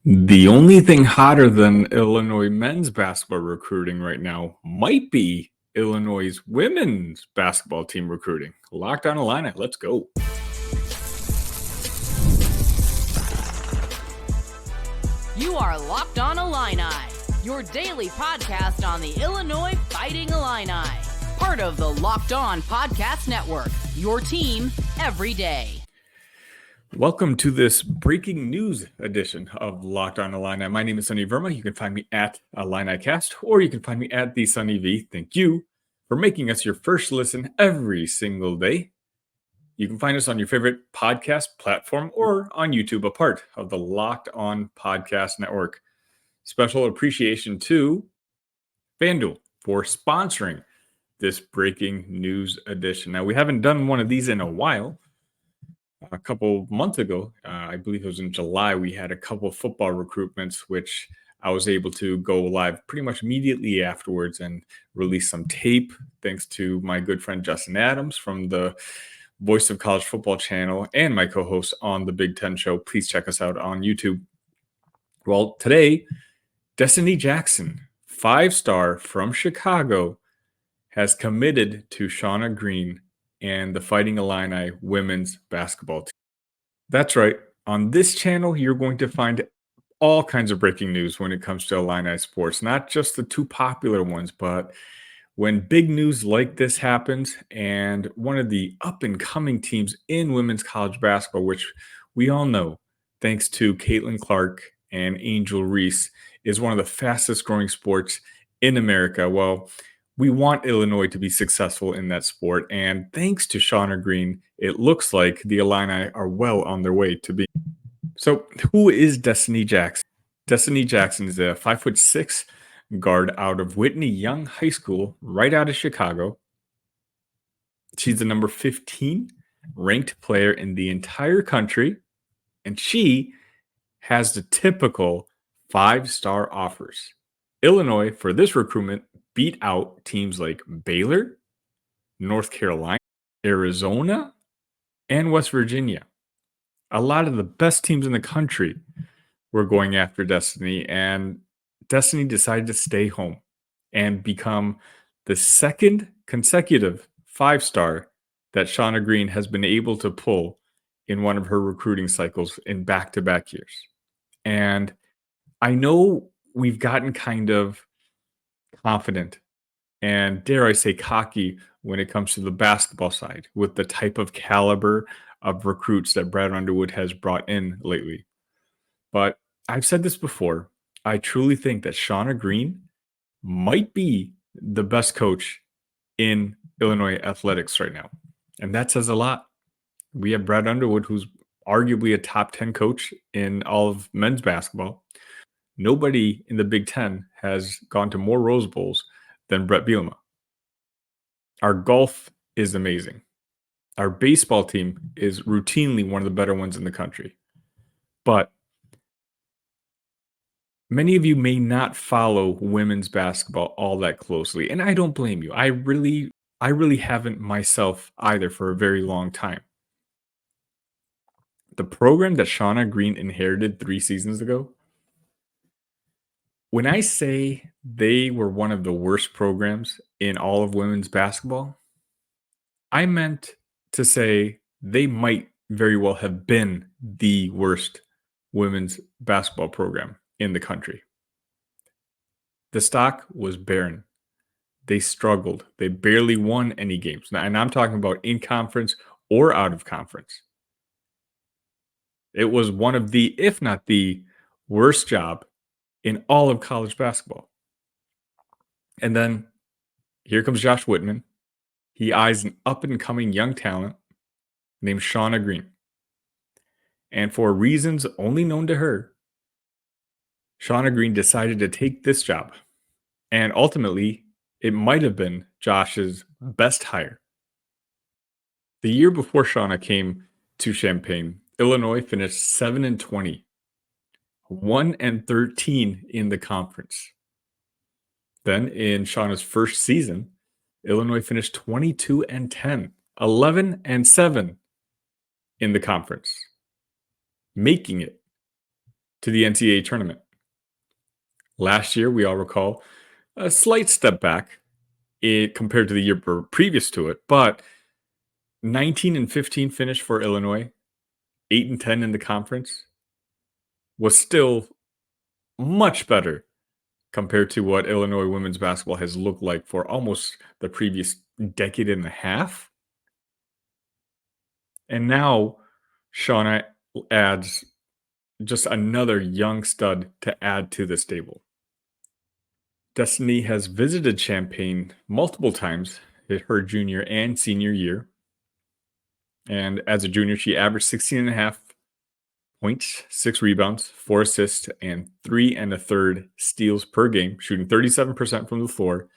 The only thing hotter than Illinois men's basketball recruiting right now might be Illinois' women's basketball team recruiting. Locked On Illini, let's go. You are Locked On Illini, your daily podcast on the Illinois Fighting Illini. Part of the Locked On Podcast Network, your team every day. Welcome to this breaking news edition of Locked On Illini. My name is Sunny Verma. You can find me at IlliniCast, or you can find me at the Sunny V. Thank you for making us your first listen every single day. You can find us on your favorite podcast platform or on YouTube, a part of the Locked On Podcast Network. Special appreciation to FanDuel for sponsoring this breaking news edition. Now, we haven't done one of these in a while. A couple months ago, I believe it was in July, we had a couple football recruitments, which I was able to go live pretty much immediately afterwards and release some tape, thanks to my good friend Justin Adams from the Voice of College Football channel and my co-host on the Big Ten Show. Please check us out on YouTube. Well, today, Destiny Jackson, 5-star from Chicago, has committed to Shauna Green and the Fighting Illini women's basketball team. That's right. On this channel, you're going to find all kinds of breaking news when it comes to Illini sports, not just the two popular ones, but when big news like this happens and one of the up-and-coming teams in women's college basketball, which we all know, thanks to Caitlin Clark and Angel Reese, is one of the fastest-growing sports in America. Well, we want Illinois to be successful in that sport, and thanks to Shauna Green, it looks like the Illini are well on their way to be. So, who is Destiny Jackson? Destiny Jackson is a 5'6" guard out of Whitney Young High School, right out of Chicago. She's the number 15 ranked player in the entire country, and she has the typical 5-star offers. Illinois, for this recruitment, beat out teams like Baylor, North Carolina, Arizona, and West Virginia. A lot of the best teams in the country were going after Destiny, and Destiny decided to stay home and become the second consecutive 5-star that Shauna Green has been able to pull in one of her recruiting cycles in back-to-back years. And I know we've gotten kind of confident and, dare I say, cocky when it comes to the basketball side with the type of caliber of recruits that Brad Underwood has brought in lately. But I've said this before. I truly think that Shauna Green might be the best coach in Illinois athletics right now. And that says a lot. We have Brad Underwood, who's arguably a top 10 coach in all of men's basketball. Nobody in the Big Ten has gone to more Rose Bowls than Bret Bielema. Our golf is amazing. Our baseball team is routinely one of the better ones in the country. But many of you may not follow women's basketball all that closely, and I don't blame you. I really haven't myself either for a very long time. The program that Shauna Green inherited 3 seasons ago, when I say they were one of the worst programs in all of women's basketball, I meant to say they might very well have been the worst women's basketball program in the country. The stock was barren. They struggled. They barely won any games. And I'm talking about in conference or out of conference. It was one of the, if not the worst job in all of college basketball. And then here comes Josh Whitman. He eyes an up-and-coming young talent named Shauna Green. And for reasons only known to her, Shauna Green decided to take this job. And ultimately, it might have been Josh's best hire. The year before Shauna came to Champaign, Illinois finished 7-20. 1-13 in the conference. Then in Shauna's first season, Illinois finished 22-10, 11-7 in the conference, making it to the NCAA tournament. Last year, we all recall a slight step back compared to the year previous to it, but 19-15 finish for Illinois, 8-10 in the conference, was still much better compared to what Illinois women's basketball has looked like for almost the previous decade and a half. And now Shauna adds just another young stud to add to the stable. Destiny has visited Champaign multiple times in her junior and senior year. And as a junior, she averaged 16.5 points, 6 rebounds, 4 assists, and 3 1/3 steals per game, shooting 37% from the floor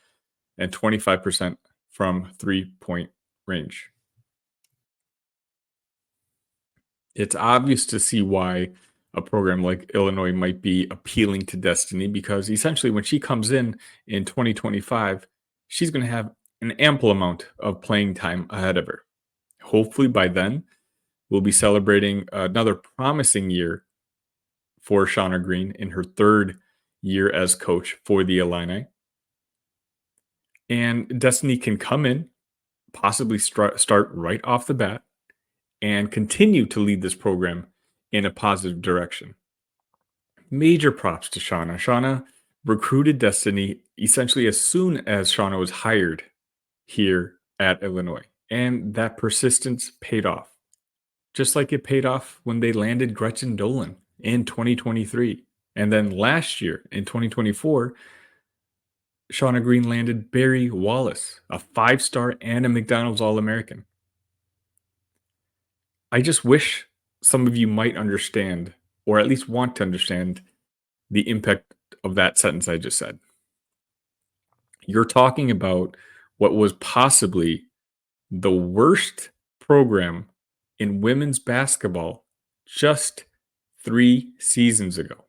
and 25% from 3-point range. It's obvious to see why a program like Illinois might be appealing to Destiny, because essentially when she comes in 2025, she's going to have an ample amount of playing time ahead of her. Hopefully by then, we'll be celebrating another promising year for Shauna Green in her 3rd year as coach for the Illini. And Destiny can come in, possibly start right off the bat, and continue to lead this program in a positive direction. Major props to Shauna. Shauna recruited Destiny essentially as soon as Shauna was hired here at Illinois, and that persistence paid off. Just like it paid off when they landed Gretchen Dolan in 2023. And then last year in 2024, Shauna Green landed Barry Wallace, a 5-star and a McDonald's All-American. I just wish some of you might understand, or at least want to understand, the impact of that sentence I just said. You're talking about what was possibly the worst program in women's basketball just 3 seasons ago.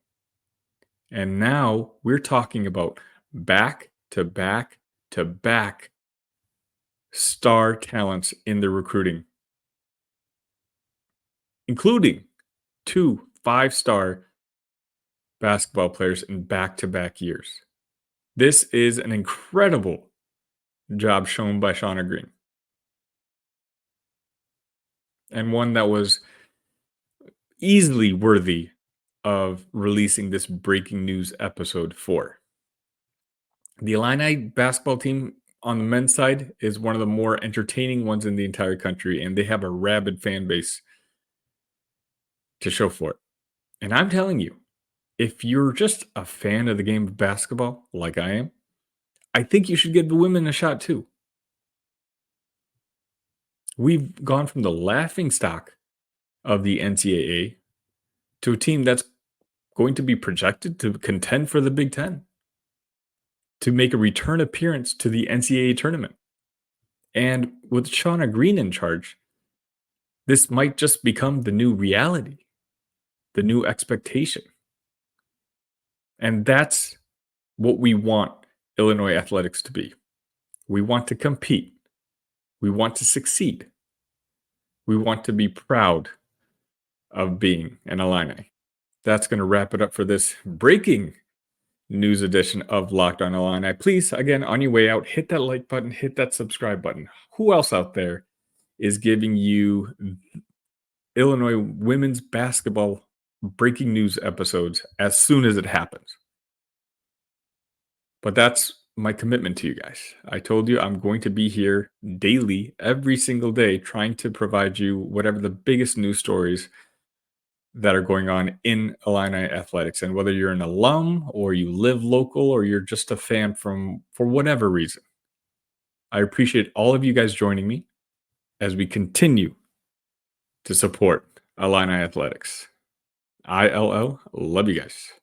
And now we're talking about back-to-back-to-back star talents in the recruiting, including 2 5-star basketball players in back-to-back years. This is an incredible job shown by Shauna Green, and one that was easily worthy of releasing this breaking news episode for. The Illini basketball team on the men's side is one of the more entertaining ones in the entire country, and they have a rabid fan base to show for it. And I'm telling you, if you're just a fan of the game of basketball, like I am, I think you should give the women a shot too. We've gone from the laughingstock of the NCAA to a team that's going to be projected to contend for the Big Ten, to make a return appearance to the NCAA tournament. And with Shauna Green in charge, this might just become the new reality, the new expectation. And that's what we want Illinois athletics to be. We want to compete. We want to succeed. We want to be proud of being an Illini. That's going to wrap it up for this breaking news edition of Locked On Illini. Please, again, on your way out, hit that like button, hit that subscribe button. Who else out there is giving you Illinois women's basketball breaking news episodes as soon as it happens? But that's my commitment to you guys. I told you I'm going to be here daily, every single day, trying to provide you whatever the biggest news stories that are going on in Illini athletics. And whether you're an alum or you live local or you're just a fan for whatever reason, I appreciate all of you guys joining me as we continue to support Illini athletics. ILL, love you guys.